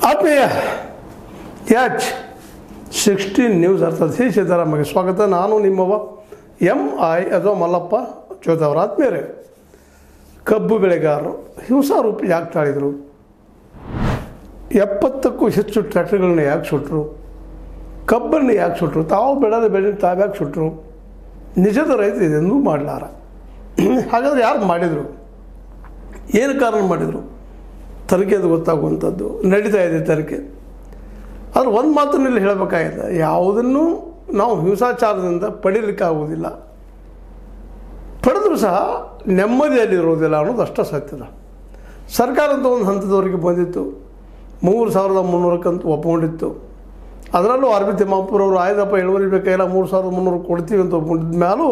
ಆತ್ಮೀಯ H16 news ಅರ್ಥಾತ್ C Siddaramaiah ಸ್ವಾಗತ. ನಾನು ನಿಮ್ಮವ MI ಅಥವಾ ಮಲ್ಲಪ್ಪ ಚೋದವರ. ಆತ್ಮೀಯರೇ, ಕಬ್ಬು ಬೆಳೆಗಾರರು ಹಿಂಸಾರೂಪಿ ಯಾಕೆ ತಾಳಿದರು? 70ಕ್ಕೂ ಹೆಚ್ಚು ಟ್ರ್ಯಾಕ್ಟರ್ಗಳನ್ನ ಯಾಕೆ ಸುಟ್ಟರು? ಕಬ್ಬನ್ನು ಯಾಕೆ ಸುಟ್ಟರು? ತಾವು ಬೆಳೆದ ಬೆಳೆ ತಾವ್ಯಾಕೆ ಸುಟ್ಟರು? ನಿಜದ ರೈತ ಇದೆಂದೂ ಮಾಡಲಾರ. ಹಾಗಾದರೆ ಯಾರು ಮಾಡಿದರು? ಏನು ಕಾರಣ ಮಾಡಿದರು? ತನಿಖೆ ಅದು ಗೊತ್ತಾಗುವಂಥದ್ದು ನಡೀತಾ ಇದೆ ತನಿಖೆ. ಆದರೆ ಒಂದು ಮಾತನ್ನಲ್ಲಿ ಹೇಳಬೇಕಾಗಿದೆ, ಯಾವುದನ್ನು ನಾವು ಹಿಂಸಾಚಾರದಿಂದ ಪಡೀಲಿಕ್ಕಾಗುವುದಿಲ್ಲ, ಪಡೆದರೂ ಸಹ ನೆಮ್ಮದಿಯಲ್ಲಿರುವುದಿಲ್ಲ ಅನ್ನೋದು ಅಷ್ಟೇ ಸತ್ಯದ. ಸರ್ಕಾರ ಅಂತ ಒಂದು ಹಂತದವರೆಗೆ ಬಂದಿತ್ತು, 3,300ಕ್ಕಂತೂ ಒಪ್ಕೊಂಡಿತ್ತು. ಅದರಲ್ಲೂ ಆರ್ ಬಿ ತಿಮ್ಮಾಪುರವರು ಆಯ್ದಪ್ಪ ಇಳುವರಿ ಬೇಕಾಗಿಲ್ಲ 3,300 ಕೊಡ್ತೀವಿ ಅಂತ ಒಪ್ಕೊಂಡಿದ್ದ ಮೇಲೂ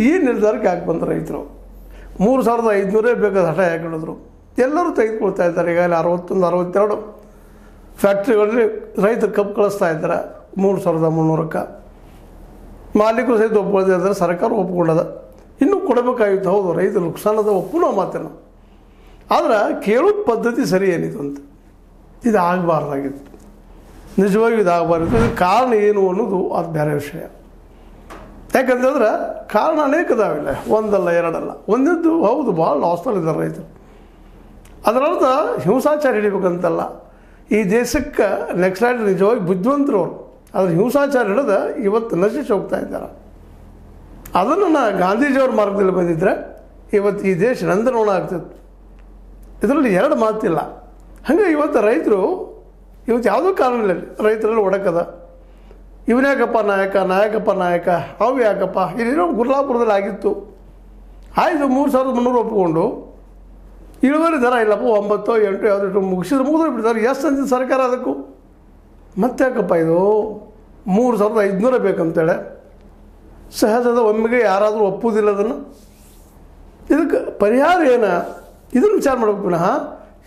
ಈ ನಿರ್ಧಾರಕ್ಕೆ ಯಾಕೆ ಬಂದ ರೈತರು 3,500 ಬೇಕಾದ ಹಠ ಯಾಕೆ ಹೇಳಿದ್ರು? ಎಲ್ಲರೂ ತೆಗೆದುಕೊಳ್ತಾ ಇದ್ದಾರೆ. ಈಗಾಗಲೇ 61-62 ಫ್ಯಾಕ್ಟ್ರಿಗಳಲ್ಲಿ ರೈತರು ಕಬ್ಬು ಕಳಿಸ್ತಾ ಇದ್ದಾರೆ 3,300ಕ್ಕೆ. ಮಾಲೀಕರು ಸಹಿತ ಒಪ್ಕೊಳ್ತಾ ಇದ್ದಾರೆ, ಸರ್ಕಾರ ಒಪ್ಕೊಂಡದ. ಇನ್ನೂ ಕೊಡಬೇಕಾಗಿತ್ತು. ಹೌದು, ರೈತರು ನುಕ್ಸಾನದ ಒಪ್ಪುನೋ ಮಾತೇನು. ಆದರೆ ಕೇಳೋ ಪದ್ಧತಿ ಸರಿ ಏನಿತ್ತು ಅಂತ, ಇದು ಆಗಬಾರ್ದಾಗಿತ್ತು. ನಿಜವಾಗಿಯೂ ಇದಾಗಬಾರ್ದು. ಇದಕ್ಕೆ ಕಾರಣ ಏನು ಅನ್ನೋದು ಅದು ಬೇರೆ ವಿಷಯ. ಯಾಕಂತಂದ್ರೆ ಕಾರಣ ಅನೇಕ ಇದಾವಿಲ್ಲ, ಒಂದಲ್ಲ ಎರಡಲ್ಲ. ಒಂದಿದ್ದು ಹೌದು ಭಾಳ ಲಾಸ್ನಲ್ಲಿದ್ದಾರೆ ರೈತರು. ಅದರರ್ಥ ಹಿಂಸಾಚಾರ ಹಿಡಿಬೇಕಂತಲ್ಲ. ಈ ದೇಶಕ್ಕೆ ನೆಕ್ಸ್ಟ್ ನಿಜವಾಗಿ ಬುದ್ಧಿವಂತರು ಅವರು. ಆದರೆ ಹಿಂಸಾಚಾರ ಹಿಡಿದ ಇವತ್ತು ನಶಿಸಿ ಹೋಗ್ತಾ ಇದ್ದಾರೆ. ಅದನ್ನು ಗಾಂಧೀಜಿಯವ್ರ ಮಾರ್ಗದಲ್ಲಿ ಬಂದಿದ್ದರೆ ಇವತ್ತು ಈ ದೇಶ ನಂದನವನ ಆಗ್ತಿತ್ತು. ಇದರಲ್ಲಿ ಎರಡು ಮಾತಿಲ್ಲ. ಹಾಗೆ ಇವತ್ತು ರೈತರು ಇವತ್ತು ಯಾವುದೋ ಕಾರಣದಲ್ಲಿ ರೈತರಲ್ಲಿ ಒಡಕದ. ಇವನ್ಯಾಕಪ್ಪ ನಾಯಕ, ನಾಯಕಪ್ಪ ನಾಯಕ, ಅವು ಯಾಕಪ್ಪ? ಇಲ್ಲಿರೋ ಗುರ್ಲಾಪುರದಲ್ಲಿ ಆಗಿತ್ತು. ಆಯಿತು, 3,300 ಒಪ್ಪಿಕೊಂಡು ಇಳುವರಿ ದರ ಇಲ್ಲಪ್ಪ 9, 8 ಯಾವುದೋ ಮುಗಿದು ಬಿಡ್ತಾರೆ. ಎಷ್ಟು ಅಂತಿದ್ದು ಸರ್ಕಾರ ಅದಕ್ಕೂ? ಮತ್ತೆ ಯಾಕಪ್ಪ ಇದು 3,500 ಬೇಕಂತೇಳಿ ಸಹಜದ ಒಮ್ಮೆಗೆ ಯಾರಾದರೂ ಒಪ್ಪುವುದಿಲ್ಲ ಅದನ್ನು. ಇದಕ್ಕೆ ಪರಿಹಾರ ಏನು? ಇದನ್ನು ವಿಚಾರ ಮಾಡಬೇಕು. ಪುನಃ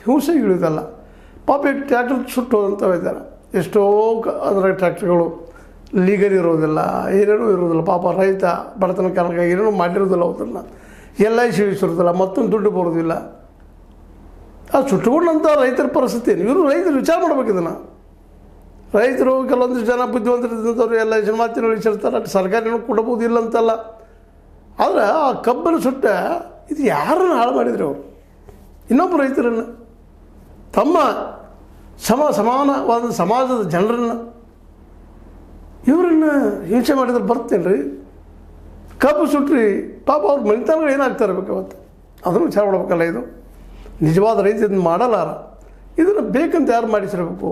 ಹಿಂಸೆಗೆ ಇಳಿದಲ್ಲ. ಪಾಪ ಈಗ ಟ್ರ್ಯಾಕ್ಟರ್ ಸುಟ್ಟು ಹೋದಂಥವು ಇದ್ದಾರೆ. ಎಷ್ಟೋ ಅದರ ಟ್ರ್ಯಾಕ್ಟರ್ಗಳು ಲೀಗಲ್ ಇರೋದಿಲ್ಲ, ಏನೇನೂ ಇರೋದಿಲ್ಲ. ಪಾಪ ರೈತ ಬಡತನ ಕಾರಣಕ್ಕಾಗಿ ಏನೇನೋ ಮಾಡಿರೋದಿಲ್ಲ. ಅದನ್ನು LIC ಇರಿಸಿರೋದಿಲ್ಲ, ಮತ್ತೊಂದು ದುಡ್ಡು ಬರೋದಿಲ್ಲ. ಅದು ಸುಟ್ಟುಕೊಂಡಂಥ ರೈತರ ಪರಿಸ್ಥಿತಿ ಏನು? ಇವರು ರೈತರು ವಿಚಾರ ಮಾಡ್ಬೇಕು ಇದನ್ನು. ರೈತರು ಕೆಲವೊಂದಿಷ್ಟು ಜನ ಬುದ್ಧಿವಂತರಿದ್ದಂಥವ್ರು LIC ಮಾತಿನ ಉಳಿಸಿರ್ತಾರೆ, ಸರ್ಕಾರನೂ ಕೊಡಬಹುದಿಲ್ಲ ಅಂತಲ್ಲ. ಆದರೆ ಆ ಕಬ್ಬನ್ನು ಸುಟ್ಟ ಇದು ಯಾರನ್ನು ಹಾಳು ಮಾಡಿದ್ರು ಅವರು? ಇನ್ನೊಬ್ಬ ರೈತರನ್ನು, ತಮ್ಮ ಸಮಾನವಾದ ಸಮಾಜದ ಜನರನ್ನು ಇವರನ್ನು ಹಿಂಸೆ ಮಾಡಿದ್ರೆ ಬರ್ತೇನೆ ರೀ? ಕಬ್ಬು ಸುಟ್ರಿ, ಪಾಪ ಅವ್ರ ಮನೆತನಗಳು ಏನಾಗ್ತಾ ಇರ್ಬೇಕು ಅವತ್ತು? ಅದನ್ನು ವಿಚಾರ ಮಾಡ್ಬೇಕಲ್ಲ. ಇದು ನಿಜವಾದ ರೈತ ಇದನ್ನು ಮಾಡಲಾರ. ಇದನ್ನು ಬೇಕಂತ ಯಾರು ಮಾಡಿಸಿರಬೇಕು?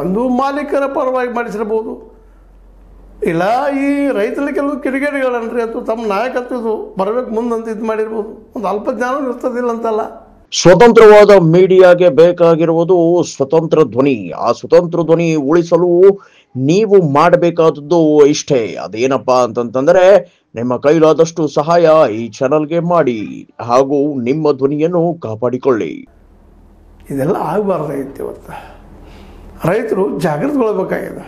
ಒಂದು ಮಾಲೀಕರ ಪರವಾಗಿ ಮಾಡಿಸಿರ್ಬೋದು, ಇಲ್ಲ ಈ ರೈತರಲ್ಲಿ ಕೆಲವು ಕಿಡಿಗೇಡಿಗಳನ್ರಿ ಅಥವಾ ತಮ್ಮ ನಾಯಕತ್ವದು ಬರಬೇಕು ಮುಂದಂತ ಇದು ಮಾಡಿರ್ಬೋದು. ಒಂದು ಅಲ್ಪ ಜ್ಞಾನ ಇರ್ತದಿಲ್ಲ ಅಂತಲ್ಲ. ಸ್ವತಂತ್ರವಾದ ಮೀಡಿಯಾಗೆ ಬೇಕಾಗಿರುವುದು ಸ್ವತಂತ್ರ ಧ್ವನಿ. ಆ ಸ್ವತಂತ್ರ ಧ್ವನಿ ಉಳಿಸಲು ನೀವು ಮಾಡಬೇಕಾದದ್ದು ಇಷ್ಟೇ. ಅದೇನಪ್ಪಾ ಅಂತಂತಂದ್ರೆ, ನಿಮ್ಮ ಕೈಲಾದಷ್ಟು ಸಹಾಯ ಈ ಚಾನಲ್ಗೆ ಮಾಡಿ ಹಾಗೂ ನಿಮ್ಮ ಧ್ವನಿಯನ್ನು ಕಾಪಾಡಿಕೊಳ್ಳಿ. ಇದೆಲ್ಲ ಆಗಬಾರ್ದಾಗಿತ್ತು. ಇವತ್ತು ರೈತರು ಜಾಗೃತಗೊಳ್ಬೇಕಾಗಿದೆ.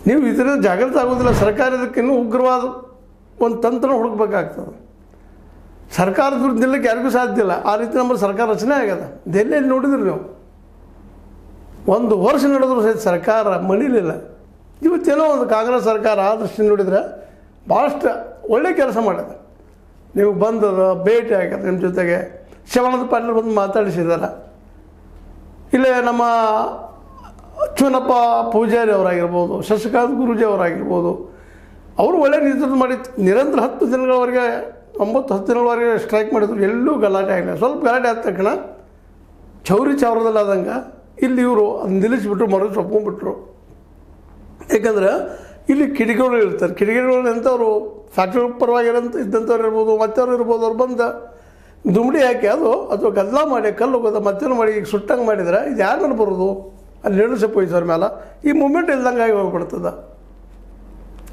ನೀವು ಇದರಿಂದ ಜಾಗೃತ ಆಗೋದಿಲ್ಲ. ಸರ್ಕಾರ ಇದಕ್ಕೆ ಇನ್ನೂ ಉಗ್ರವಾದ ಒಂದು ತಂತ್ರ ಹುಡುಕ್ಬೇಕಾಗ್ತದೆ. ಸರ್ಕಾರದ ದುಡ್ಡು ನಿಲ್ಲಕ್ಕೆ ಯಾರಿಗೂ ಸಾಧ್ಯ ಇಲ್ಲ. ಆ ರೀತಿ ನಮ್ಮ ಸರ್ಕಾರ ರಚನೆ ಆಗ್ಯದ. ದೆಹಲಿಯಲ್ಲಿ ನೋಡಿದ್ರಿ ನೀವು, 1 ವರ್ಷ ನಡೆದ್ರು ಸಹಿತ ಸರ್ಕಾರ ಮಣಿಲಿಲ್ಲ. ಇವತ್ತೇನೋ ಒಂದು ಕಾಂಗ್ರೆಸ್ ಸರ್ಕಾರ ಆ ದೃಷ್ಟಿ ನೋಡಿದರೆ ಭಾಳಷ್ಟು ಒಳ್ಳೆ ಕೆಲಸ ಮಾಡ್ಯದ. ನೀವು ಬಂದದ ಭೇಟಿ ಆಗ್ಯದ, ನಿಮ್ಮ ಜೊತೆಗೆ ಶಿವಾನಂದ ಪಾಟೀಲ್ ಬಂದು ಮಾತಾಡಿಸಿದ್ದಾರೆ. ಇಲ್ಲೇ ನಮ್ಮ ಚುನಪ್ಪ ಪೂಜಾರಿ ಅವರಾಗಿರ್ಬೋದು, ಶಶಿಕಾಂತ್ ಗುರೂಜಿ ಅವರಾಗಿರ್ಬೋದು, ಅವರು ಒಳ್ಳೆ ನೇತೃತ್ವ ಮಾಡಿ ನಿರಂತರ 10 ದಿನಗಳವರೆಗೆ 9-10 ದಿನಗಳವರೆಗೆ ಸ್ಟ್ರೈಕ್ ಮಾಡಿದ್ರು. ಎಲ್ಲೂ ಗಲಾಟೆ ಆಗಿಲ್ಲ. ಸ್ವಲ್ಪ ಗಲಾಟೆ ಆದ ತಕ್ಷಣ ಚೌರಿ ಚಾವ್ರದಲ್ಲಿ ಆದಂಗೆ ಇಲ್ಲಿ ಇವರು ಅದನ್ನ ನಿಲ್ಲಿಸಿಬಿಟ್ರು, ಮರಳಿ ಒಪ್ಕೊಂಡ್ಬಿಟ್ರು. ಯಾಕಂದ್ರೆ ಇಲ್ಲಿ ಕಿಡಿಗಳು ಇರ್ತಾರೆ. ಕಿಡಿಗೇಡಿಗಳು ಎಂಥವ್ರು ಫ್ಯಾಕ್ಟ್ರಿ ಪರವಾಗಿರೋಂಥ ಇದ್ದಂಥವ್ರು ಇರ್ಬೋದು, ಮತ್ತವ್ರು ಇರ್ಬೋದು. ಅವ್ರು ಬಂದು ದುಮ್ಡಿ ಹಾಕಿ ಅದು ಅಥವಾ ಗದ್ದಲ ಮಾಡಿ ಕಲ್ಲು ಹೋಗೋದು ಮತ್ತೇನು ಮಾಡಿ ಈಗ ಸುಟ್ಟಂಗೆ ಮಾಡಿದರೆ ಇದು ಯಾರು ಮೇಲೆ ಬರೋದು? ಅಲ್ಲಿ ಲೀಡರ್ಶಿಪ್ ವಹಿಸೋರ ಮೇಲೆ ಈ ಮೂಮೆಂಟ್ ಇಲ್ದಂಗೆ ಆಗಿ ಹೋಗ್ಬಿಡ್ತದೆ.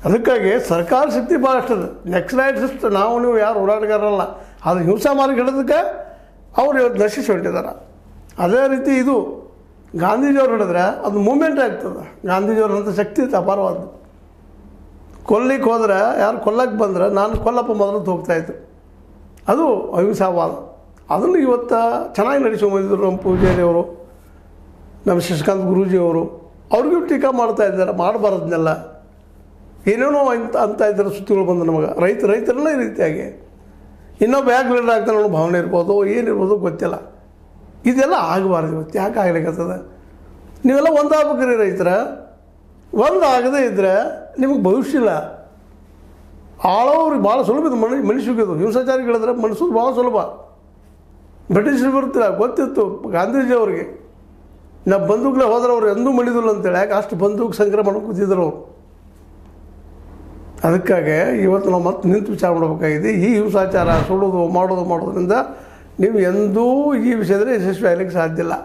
ಅದಕ್ಕಾಗಿ ಸರ್ಕಾರ ಶಕ್ತಿ ಭಾಳಷ್ಟದ. ನೆಕ್ಸ್ಟ್ ನಾವು ನೀವು ಯಾರು ಹೋರಾಟಗಾರಲ್ಲ. ಅದು ಹಿಂಸಾ ಮಾರ್ಗ ಹಿಡಿದಕ್ಕೆ ಅವ್ರು ಇವತ್ತು ನಶಿಸಿ ಹೊಂಟಿದ್ದಾರೆ. ಅದೇ ರೀತಿ ಇದು ಗಾಂಧೀಜಿಯವ್ರು ಹಿಡಿದ್ರೆ ಅದು ಮೂಮೆಂಟ್ ಆಗ್ತದೆ. ಗಾಂಧೀಜಿಯವ್ರಂಥ ಶಕ್ತಿ ಇತ್ತು ಅಪಾರವಾದ್ದು. ಕೊಲ್ಲಿಕ್ಕೆ ಹೋದ್ರೆ ಯಾರು ಕೊಲ್ಲಕ್ಕೆ ಬಂದರೆ ನಾನು ಕೊಲ್ಲಪ್ಪ ಮೊದಲು ಹೋಗ್ತಾಯಿತ್ತು. ಅದು ಅಹಿಂಸಾವಾದ. ಅದನ್ನು ಇವತ್ತು ಚೆನ್ನಾಗಿ ನಡೆಸ್ಕೊಂಡ್ಬಂದಿದ್ರು ನಮ್ಮ ಪೂಜಾರಿ ಅವರು. ನಮ್ಮ ಶಶಿಕಾಂತ್ ಗುರೂಜಿಯವರು ಅವ್ರಿಗೂ ಟೀಕಾ ಮಾಡ್ತಾ ಇದ್ದಾರೆ, ಮಾಡಬಾರ್ದನ್ನೆಲ್ಲ ಏನೇನೋ ಅಂತ ಇದ್ದಾರೆ ಸುದ್ದಿಗಳು ಬಂದು ನಮಗೆ. ರೈತರೆಲ್ಲ ಈ ರೀತಿಯಾಗಿ ಇನ್ನೊಬ್ಬ ಯಾಕೆ ಲೀಡರ್ ಆಗ್ತಾನೆ ಅನ್ನೋ ಭಾವನೆ ಇರ್ಬೋದು, ಏನಿರ್ಬೋದು ಗೊತ್ತಿಲ್ಲ. ಇದೆಲ್ಲ ಆಗಬಾರ್ದು. ಇವತ್ತು ಯಾಕೆ ಆಗ್ಲಿಕ್ಕತ್ತದ? ನೀವೆಲ್ಲ ಒಂದಾಗ್ಬೇಕ್ರಿ ರೈತರ. ಒಂದಾಗದೇ ಇದ್ದರೆ ನಿಮಗೆ ಭವಿಷ್ಯ ಇಲ್ಲ. ಆಳವ್ರಿಗೆ ಭಾಳ ಸುಲಭ ಇದು ಮನುಷ್ಯಗೆ. ಹಿಂಸಾಚಾರಿಗಳಿದ್ರೆ ಮನುಷ್ಯರು ಭಾಳ ಸುಲಭ. ಬ್ರಿಟಿಷರು ಬರ್ತಿಲ್ಲ ಗೊತ್ತಿತ್ತು ಗಾಂಧೀಜಿ ಅವ್ರಿಗೆ. ನಾವು ಬಂದೂಕ್ಲೆ ಹೋದ್ರೆ ಅವ್ರು ಎಂದೂ ಮಣಿದಿಲ್ಲ ಅಂತೇಳಿ. ಯಾಕೆ ಅಷ್ಟು ಬಂದೂಕ್ ಸಂಕ್ರಮಣ ಕೂತಿದ್ರು ಅವರು. ಅದಕ್ಕಾಗಿ ಇವತ್ತು ನಾವು ಮತ್ತೆ ನಿಂತು ವಿಚಾರ ಮಾಡಬೇಕಾಗಿದೆ. ಈ ಹಿಂಸಾಚಾರ ಮಾಡೋದ್ರಿಂದ ನೀವು ಎಂದೂ ಈ ವಿಷಯದಲ್ಲಿ ಯಶಸ್ವಿ ಆಗಲಿಕ್ಕೆ ಸಾಧ್ಯ ಇಲ್ಲ.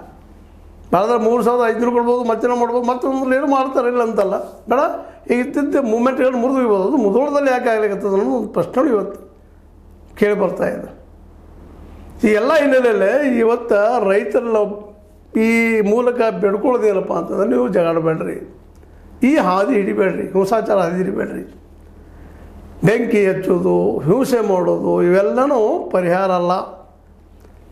ಬೆಳೆದ್ರೆ 3500 ಕೊಡ್ಬೋದು, ಮತ್ತೇನೋ ಮಾಡ್ಬೋದು, ಮತ್ತೊಂದು ಏನು ಮಾಡ್ತಾರೆ ಇಲ್ಲ ಅಂತಲ್ಲ. ಬೇಡ, ಈಗ ಇತ್ತಿದ್ದ ಮೂಮೆಂಟ್ಗಳು ಮುರಿದೋಗ್ಬೋದು. ಅದು ಮುದೋಳದಲ್ಲಿ ಯಾಕೆ ಆಗ್ಲಿಕ್ಕತ್ತದ ಅನ್ನೋದು ಒಂದು ಪ್ರಶ್ನೆಗಳು ಇವತ್ತು ಕೇಳಿ ಬರ್ತಾಯಿದೆ. ಈ ಎಲ್ಲ ಹಿನ್ನೆಲೆಯಲ್ಲೇ ಇವತ್ತು ರೈತರೆಲ್ಲ ಈ ಮೂಲಕ ಬೆಡ್ಕೊಳ್ಳೋದೇನಪ್ಪ ಅಂತಂದ್ರೆ, ನೀವು ಜಗಾಡಬೇಡ್ರಿ, ಈ ಹಾದಿ ಹಿಡಿಬೇಡ್ರಿ, ಹಿಂಸಾಚಾರ ಹಾದಿ ಹಿಡಿಬೇಡ್ರಿ. ಬೆಂಕಿ ಹಚ್ಚೋದು, ಹಿಂಸೆ ಮಾಡೋದು ಇವೆಲ್ಲನೂ ಪರಿಹಾರ ಅಲ್ಲ.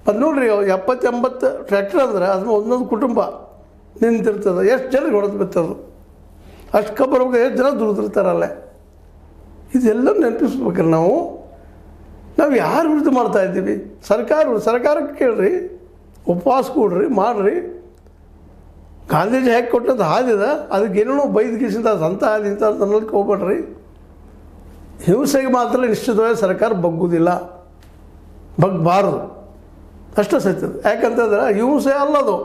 ಅದು ನೋಡ್ರಿ, 70-80 ಟ್ರ್ಯಾಕ್ಟರ್ ಅಂದ್ರೆ ಅದನ್ನ ಒಂದೊಂದು ಕುಟುಂಬ ನಿಂತಿರ್ತದೆ. ಎಷ್ಟು ಜನ ಹೊಡೆದು ಬಿತ್ತದು, ಅಷ್ಟು ಕಬ್ಬರ್ಬೇಕು, ಎಷ್ಟು ಜನ ದುಡಿದಿರ್ತಾರಲ್ಲೇ. ಇದೆಲ್ಲ ನೆನಪಿಸ್ಬೇಕ್ರಿ. ನಾವು ಯಾರ ವಿರುದ್ಧ ಮಾಡ್ತಾಯಿದ್ದೀವಿ? ಸರ್ಕಾರಕ್ಕೆ ಕೇಳ್ರಿ, ಉಪವಾಸ ಕೊಡ್ರಿ, ಮಾಡಿರಿ. ಗಾಂಧೀಜಿ ಹೇಗೆ ಕೊಟ್ಟದ್ದು ಹಾದಿದ, ಅದಕ್ಕೆ ಏನೇನೋ ಬೈದು ಗೀಸಿಂದ ಸಂತ ಹಾದಿ ಅಂತ ಅನ್ನೋದಕ್ಕೆ ಹೋಗ್ಬೇಡ್ರಿ. ಹಿಂಸೆಗೆ ಮಾತ್ರ ನಿಶ್ಚಿತವಾಗಿ ಸರ್ಕಾರ ಬಗ್ಗುವುದಿಲ್ಲ, ಬಗ್ಬಾರ್ದು, ಅಷ್ಟೇ ಸತ್ಯದ. ಯಾಕಂತಂದ್ರೆ ಹಿಂಸೆ ಅಲ್ಲದು.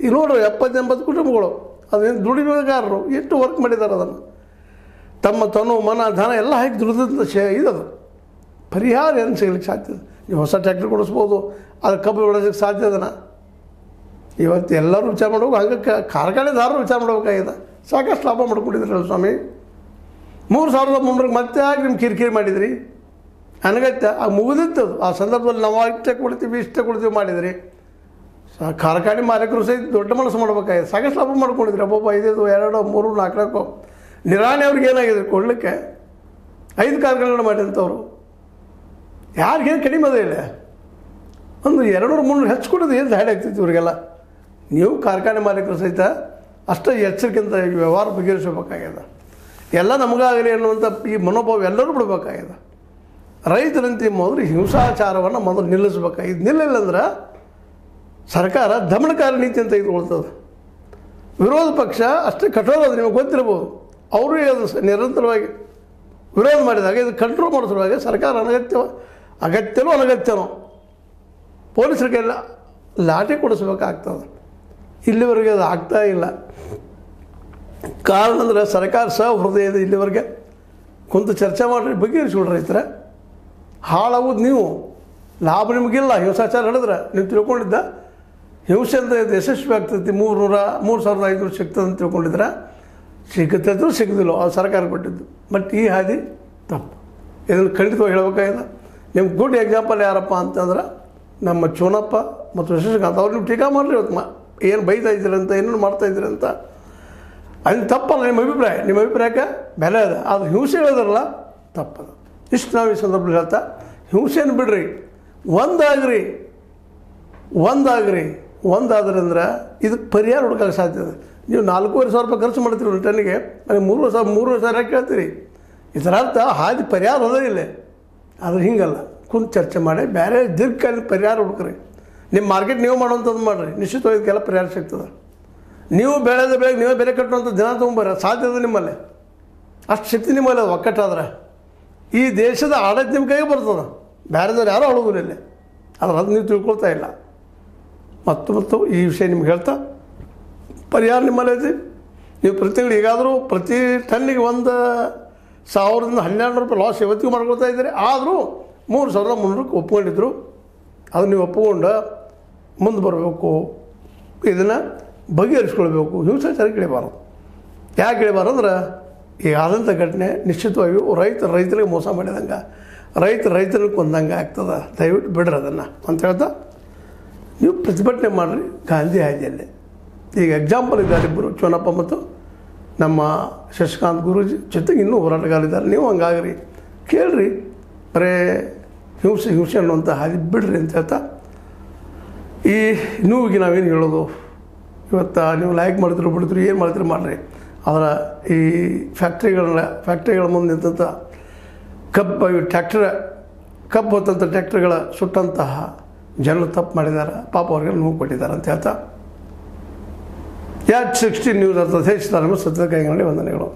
ಈಗ ನೋಡ್ರಿ 70-80 ಕುಟುಂಬಗಳು ಅದೇನು ದುಡಿಮೆಗಾರರು ಎಷ್ಟು ವರ್ಕ್ ಮಾಡಿದ್ದಾರೆ. ಅದನ್ನು ತಮ್ಮ ತನು ಮನ ಧನ ಎಲ್ಲ ಹಾಕಿ ದುಡಿದಂಥ ಇದದು. ಪರಿಹಾರ ಏನು ಸಿಗ್ಲಿಕ್ಕೆ ಸಾಧ್ಯ? ನೀವು ಹೊಸ ಟ್ರ್ಯಾಕ್ಟರ್ ಕೊಡಿಸ್ಬೋದು, ಅದು ಕಬ್ಬು ಬೆಳೆಸೋಕ್ಕೆ ಸಾಧ್ಯ ಅದನ್ನು. ಇವತ್ತು ಎಲ್ಲರೂ ವಿಚಾರ ಮಾಡ್ಬೇಕು. ಹಂಗೆ ಕಾರ್ಖಾನೆದಾರರು ವಿಚಾರ ಮಾಡ್ಬೇಕಾಗಿದೆ. ಸಾಕಷ್ಟು ಲಾಭ ಮಾಡ್ಕೊಂಡಿದ್ರಲ್ಲ ಸ್ವಾಮಿ. 3300 ಮತ್ತೆ ಆಗಿ ನಿಮ್ಮ ಕಿರಿಕಿರಿ ಮಾಡಿದ್ರಿ, ಅನಗತ್ಯ. ಮುಗಿದಿತ್ತದು. ಆ ಸಂದರ್ಭದಲ್ಲಿ ನಾವು ಇಷ್ಟೇ ಕೊಡ್ತೀವಿ ಮಾಡಿದ್ರಿ. ಕಾರ್ಖಾನೆ ಮಾಲೀಕರು ಸಹಿತ ದೊಡ್ಡ ಮನಸ್ಸು ಮಾಡ್ಬೇಕಾಗಿದೆ. ಸಾಕಷ್ಟು ಲಾಭ ಮಾಡ್ಕೊಂಡಿದ್ರಿ. ಒಬ್ಬೊಬ್ಬ 5, 2, 3, 4 ನಿರಾಣಿ ಅವ್ರಿಗೆ ಏನಾಗಿದೆ ಕೊಡಲಿಕ್ಕೆ? 5 ಕಾರ್ಖಾನೆಗಳು ಮಾಡಿದಂಥವ್ರು ಯಾರಿಗೇನು ಕಡಿಮೆ ಅದೇ ಇಲ್ಲ. ಒಂದು 200-300 ಹೆಚ್ಚು ಕೊಡೋದು ಏನು ದಾಡಿ ಆಗ್ತೈತಿ ಇವರಿಗೆಲ್ಲ. ನೀವು ಕಾರ್ಖಾನೆ ಮಾಲೀಕರು ಸಹಿತ ಅಷ್ಟೇ ಎಚ್ಚರಿಕೆಯಿಂದ ವ್ಯವಹಾರ ಬಗೆಹರಿಸಬೇಕಾಗ್ಯದ. ಎಲ್ಲ ನಮಗಾಗಲಿ ಅನ್ನುವಂಥ ಈ ಮನೋಭಾವ ಎಲ್ಲರೂ ಬಿಡಬೇಕಾಗ್ಯದ. ರೈತರಂತೆ ಮೊದಲು ಹಿಂಸಾಚಾರವನ್ನು ಮೊದಲು ನಿಲ್ಲಿಸ್ಬೇಕಾಗಿದೆ. ನಿಲ್ಲಿಲ್ಲ ಅಂದ್ರೆ ಸರ್ಕಾರ ದಮನಕಾರಿ ನೀತಿ ಅಂತ ತೆಗೆದುಕೊಳ್ತದೆ. ವಿರೋಧ ಪಕ್ಷ ಅಷ್ಟೇ ಕಠೋರ ಅದು ನಿಮಗೆ ಗೊತ್ತಿರ್ಬೋದು. ಅವರು ಅದು ನಿರಂತರವಾಗಿ ವಿರೋಧ ಮಾಡಿದಾಗ ಇದು ಕಂಟ್ರೋಲ್ ಮಾಡೋ ಸಲುವಾಗಿ ಸರ್ಕಾರ ಅಗತ್ಯವೋ ಅನಗತ್ಯನೋ ಪೊಲೀಸರ ಕೈಲ್ಲ ಲಾಠಿ ಕೊಡಿಸ್ಬೇಕಾಗ್ತದೆ. ಇಲ್ಲಿವರೆಗೆ ಅದು ಆಗ್ತಾ ಇಲ್ಲ. ಕಾರಣ ಅಂದರೆ ಸರ್ಕಾರ ಸಹೃದಯದ ಇಲ್ಲಿವರೆಗೆ ಕುಂತು ಚರ್ಚೆ ಮಾಡಿರಿ, ಬಗೆಹರಿಸ್ಕೊಡ್ರಿ. ರೈತರ ಹಾಳಾಗೋದು ನೀವು, ಲಾಭ ನಿಮಗಿಲ್ಲ. ಹಿಂಸಾಚಾರ ನಡೆದ್ರೆ ನೀವು ತಿಳ್ಕೊಂಡಿದ್ದ ಹಿಂಸೆ ಅಂತ ಇದು ಯಶಸ್ವಿ ಆಗ್ತೈತಿ. 3500 ಸಿಗ್ತದೆ ಅಂತ ತಿಳ್ಕೊಂಡಿದ್ರೆ ಸಿಗುತ್ತೈತೋ ಸಿಗೋದಿಲ್ಲ, ಅದು ಸರ್ಕಾರ ಕೊಟ್ಟಿದ್ದು. ಬಟ್ ಈ ಹಾದಿ ತಪ್ಪು. ಇದನ್ನು ಖಂಡಿತವಾಗಿ ಹೇಳಬೇಕಾಗಿದೆ. ನಿಮ್ಗೆ ಗುಡ್ ಎಕ್ಸಾಂಪಲ್ ಯಾರಪ್ಪ ಅಂತಂದ್ರೆ ನಮ್ಮ ಚೋನಪ್ಪ ಮತ್ತು ಶಶಿಕಾಂತ್. ಅವ್ರು ನೀವು ಟೀಕಾ ಮಾಡಿರಿ. ಇವತ್ತು ಏನು ಬೈತಾ ಇದ್ದೀರಂತ, ಏನೇನು ಮಾಡ್ತಾಯಿದ್ದೀರಿ ಅಂತ, ಅದು ತಪ್ಪಲ್ಲ. ನಿಮ್ಮ ಅಭಿಪ್ರಾಯಕ್ಕೆ ಬೆಲೆ ಇದೆ. ಆದರೆ ಹಿಂಸೆ ಹೇಳಿದ್ರಲ್ಲ ತಪ್ಪದ. ಇಷ್ಟು ನಾವು ಈ ಸಂದರ್ಭದಲ್ಲಿ ಹೇಳ್ತಾ, ಹಿಂಸೆಯನ್ನು ಬಿಡ್ರಿ, ಒಂದಾದ್ರಿಂದ ಇದಕ್ಕೆ ಪರಿಹಾರ ಹುಡುಕಕ್ಕೆ ಸಾಧ್ಯ ಇದೆ. ನೀವು 4500 ರೂಪಾಯಿ ಖರ್ಚು ಮಾಡ್ತೀರಿ ಒಂದು ಟನ್ನಿಗೆ, ಅಲ್ಲಿ 3,000 ಕೇಳ್ತೀರಿ. ಇದರ ಅರ್ಥ ಹಾದಿ ಪರಿಹಾರ ಅದೇ ಇಲ್ಲ. ಆದರೆ ಹಿಂಗಲ್ಲ, ಕುಂತು ಚರ್ಚೆ ಮಾಡಿ ಬೇರೆ ದೀರ್ಘಕಾಲೀನ ಪರಿಹಾರ ಹುಡುಕ್ರಿ. ನಿಮ್ಮ ಮಾರ್ಕೆಟ್ ನೀವು ಮಾಡುವಂಥದ್ದು ಮಾಡಿರಿ, ನಿಶ್ಚಿತವಾಗಿ ಇದಕ್ಕೆಲ್ಲ ಪರಿಹಾರ ಸಿಗ್ತದೆ. ನೀವು ಬೆಳೆದ ಬೆಳೆಗೆ ನೀವೇ ಬೆಲೆ ಕಟ್ಟುವಂಥ ದಿನ ತೊಗೊಂಬರ್ರಿ, ಸಾಧ್ಯತೆ ನಿಮ್ಮಲ್ಲೇ. ಅಷ್ಟು ಶಕ್ತಿ ನಿಮ್ಮಲ್ಲಿ ಒಕ್ಕಟ್ಟಾದ್ರೆ ಈ ದೇಶದ ಆಡಳಿತ ನಿಮ್ಮ ಕೈಗೆ ಬರ್ತದೆ. ಬೇರೆದವ್ರು ಯಾರೂ ಆಳೋದಿಲ್ಲ ಇಲ್ಲಿ. ಆದರೆ ಅದು ನೀವು ತಿಳ್ಕೊಳ್ತಾ ಇಲ್ಲ. ಮತ್ತು ಈ ವಿಷಯ ನಿಮ್ಗೆ ಹೇಳ್ತಾ, ಪರಿಹಾರ ನಿಮ್ಮಲ್ಲಿ ಐತಿ. ನೀವು ಪ್ರತಿ ತಿಂಗಳು ಈಗಾದರೂ ಪ್ರತಿ ಟನ್ನಿಗೆ 1,000ರಿಂದ 1,200 ರೂಪಾಯಿ ಲಾಸ್ ಇವತ್ತಿಗೂ ಮಾಡ್ಕೊಳ್ತಾ ಇದ್ದೀರಿ. ಆದರೂ 3,300ಕ್ಕೆ ಒಪ್ಕೊಂಡಿದ್ರು. ಅದು ನೀವು ಒಪ್ಪಿಕೊಂಡು ಮುಂದೆ ಬರಬೇಕು, ಇದನ್ನು ಬಗೆಹರಿಸ್ಕೊಳ್ಬೇಕು. ಹಿಂಸಾಚಾರಕ್ಕೆ ಇಳಿಬಾರದು. ಯಾಕೆ ಇಳಿಬಾರ್ದು ಅಂದ್ರೆ, ಈಗ ಆದಂಥ ಘಟನೆ ನಿಶ್ಚಿತವಾಗಿಯೂ ರೈತರಿಗೆ ಮೋಸ ಮಾಡಿದಂಗೆ, ರೈತರಿಗೆ ಕೊಂದಂಗೆ ಆಗ್ತದೆ. ದಯವಿಟ್ಟು ಬಿಡ್ರಿ ಅದನ್ನು ಅಂತ ಹೇಳ್ತಾ ನೀವು ಪ್ರತಿಭಟನೆ ಮಾಡಿರಿ ಗಾಂಧಿ ಹಾದಿಯಲ್ಲಿ. ಈಗ ಎಕ್ಸಾಂಪಲ್ ಇದ್ದಾರೆ ಇಬ್ಬರು, ಚೋನಪ್ಪ ಮತ್ತು ನಮ್ಮ ಶಶಿಕಾಂತ್ ಗುರೂಜಿ ಜೊತೆಗೆ ಇನ್ನೂ ಹೋರಾಟಗಾರಿದ್ದಾರೆ. ನೀವು ಹಂಗಾಗ್ರಿ, ಕೇಳ್ರಿ, ಬರೇ ಹಿಂಸೆ ಅನ್ನುವಂಥ ಹಾದಿ ಬಿಡ್ರಿ ಅಂತ ಹೇಳ್ತಾ, ಈ ನೋವಿಗೆ ನಾವೇನು ಹೇಳೋದು? ಇವತ್ತು ನೀವು ಲೈಕ್ ಮಾಡಿದ್ರು ಬಿಡಿದ್ರು ಏನು ಮಾಡ್ತೀರಿ ಮಾಡಿರಿ, ಆದರೆ ಈ ಫ್ಯಾಕ್ಟ್ರಿಗಳ ಮುಂದೆ ನಿಂತ ಕಬ್ಬು ಹೊತ್ತಂಥ ಟ್ಯಾಕ್ಟ್ರಿಗಳ ಸುಟ್ಟಂತಹ ಜನರು ತಪ್ಪು ಮಾಡಿದ್ದಾರೆ, ಪಾಪ ಅವ್ರಿಗೆ ನೋವು ಕೊಟ್ಟಿದ್ದಾರೆ ಅಂತ ಹೇಳ್ತಾ 16 ನ್ಯೂಸ್ ಅರ್ಥ ದೇಶದ ಸತ್ಯದ ಕೈಗಳಲ್ಲಿ ವಂದನೆಗಳು.